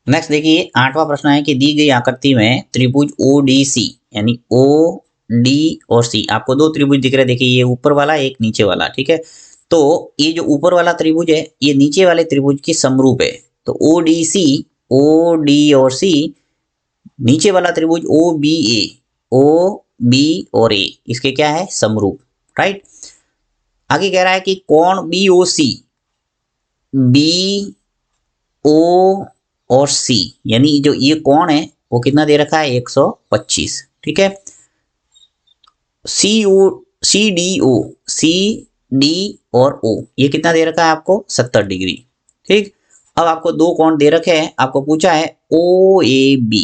Next देखिए 8वां प्रश्न है कि दी गई आकृति में त्रिभुज ODC यानी O D और C, आपको दो त्रिभुज दिख रहे हैं। देखिए ये ऊपर वाला एक नीचे वाला, ठीक है। तो ये जो ऊपर वाला त्रिभुज है ये नीचे वाले त्रिभुज के समरूप है। तो ODC, OD और C, नीचे वाला त्रिभुज OBA, OB और A इसके क्या है, समरूप, राइट। आगे कह रहा है कि कोण BOC, BO और C यानी जो ये कोण है वो कितना दे रखा है, 125, ठीक है। CDO, CD और O ये कितना दे रखा है आपको, 70 डिग्री, ठीक। अब आपको दो कोण दे रखे हैं, आपको पूछा है OAB,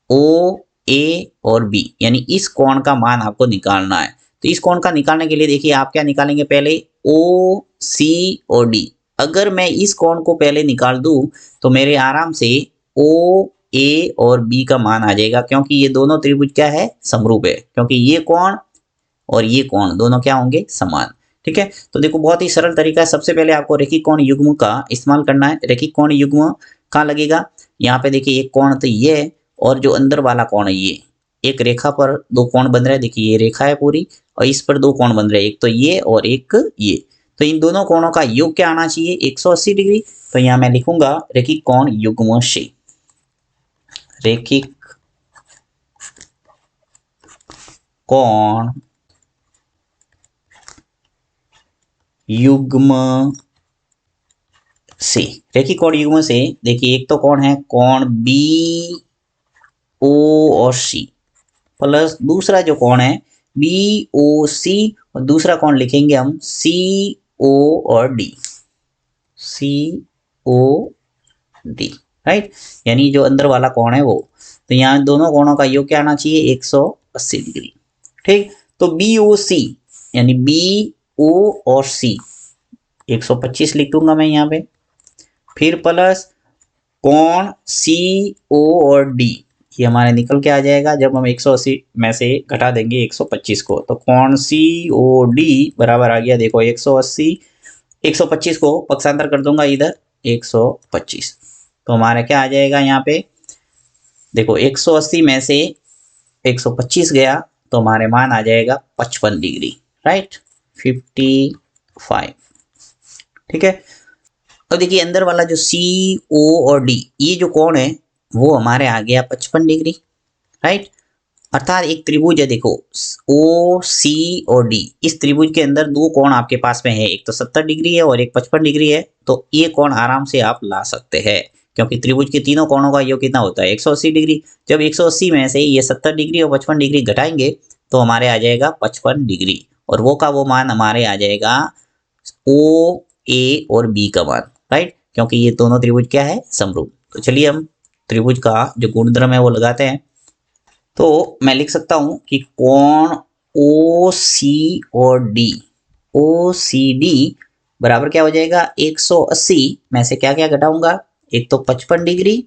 OA और B यानी इस कोण का मान आपको निकालना है। तो इस कोण का निकालने के लिए देखिए आप क्या निकालेंगे, पहले OC और D। अगर मैं इस कोण को पहले निकाल दूं तो मेरे आराम से OA और B का मान आ जाएगा, क्योंकि ये दोनों त्रिभुज क्या है, समरूप है, क्योंकि ये कोण और ये कोण दोनों क्या होंगे, समान, ठीक है। तो देखो बहुत ही सरल तरीका है। सबसे पहले आपको रेखिक कोण युग्म का इस्तेमाल करना है। रेखिक कोण युग्म कहाँ लगेगा, यहाँ पे देखिए एक कोण तो ये है और जो अंदर वाला कोण है ये, एक रेखा पर दो कोण बन रहा है। देखिए ये रेखा है पूरी और इस पर दो कोण बन रहे हैं, एक तो ये और एक ये। तो इन दोनों कोणों का योग क्या आना चाहिए, 180 डिग्री। तो यहाँ मैं लिखूंगा रेखिक कोण युग्म से, रेखिक कोण युग्म से, रेखिक कोण युग्म से देखिए एक तो कोण है कोण BO और C प्लस दूसरा जो कोण है BOC और दूसरा कोण लिखेंगे हम CO और D, COD, राइट। यानी जो अंदर वाला कोण है वो। तो यहाँ दोनों कोणों का योग क्या आना चाहिए, 180 डिग्री, ठीक। तो BOC यानी BO और C 125 लिख दूंगा मैं यहाँ पे, फिर प्लस कोण CO और D ये हमारे निकल के आ जाएगा जब हम 180 में से घटा देंगे 125 को। तो कोण COD बराबर आ गया, देखो 180, 125 को पक्षांतर कर दूंगा इधर 125। तो हमारा क्या आ जाएगा यहाँ पे, देखो 180 में से 125 गया तो हमारे मान आ जाएगा 55 डिग्री, राइट, 55, ठीक है। और देखिए अंदर वाला जो CO और D ये जो कोण है वो हमारे आ गया 55 डिग्री, राइट। अर्थात एक त्रिभुज है, देखो OC और D, इस त्रिभुज के अंदर दो कोण आपके पास में है, एक तो 70 डिग्री है और एक 55 डिग्री है। तो ये कोण आराम से आप ला सकते हैं, क्योंकि त्रिभुज के तीनों कोणों का योग कितना होता है, 180 डिग्री। जब 180 में से ये 70 डिग्री और 55 डिग्री घटाएंगे तो हमारे आ जाएगा 55 डिग्री, और वो का वो मान हमारे आ जाएगा OA और B का मान, राइट, क्योंकि ये दोनों त्रिभुज क्या है, समरूप। तो चलिए हम त्रिभुज का जो गुणधर्म है वो लगाते हैं। तो मैं लिख सकता हूं कि कोण OC और D, OCD बराबर क्या हो जाएगा, 180 में से क्या क्या घटाऊंगा, एक तो 55 डिग्री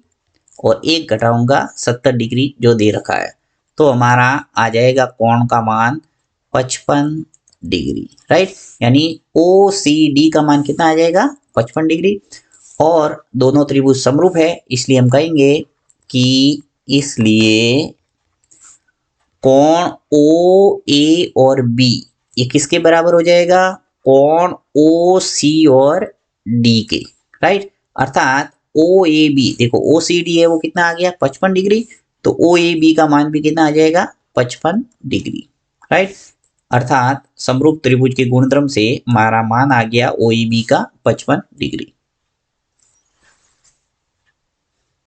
और एक घटाऊंगा 70 डिग्री जो दे रखा है। तो हमारा आ जाएगा कोण का मान 55 डिग्री, राइट। यानी OCD का मान कितना आ जाएगा, 55 डिग्री। और दोनों त्रिभुज समरूप है, इसलिए हम कहेंगे कि इसलिए कोण OA और B ये किसके बराबर हो जाएगा, कोण OC और D के, राइट। अर्थात OAB, देखो OCD है वो कितना आ गया, 55 डिग्री। तो OAB का मान भी कितना आ जाएगा, 55 डिग्री, राइट। अर्थात समरूप त्रिभुज के गुणधर्म से हमारा मान आ गया OAB का 55 डिग्री।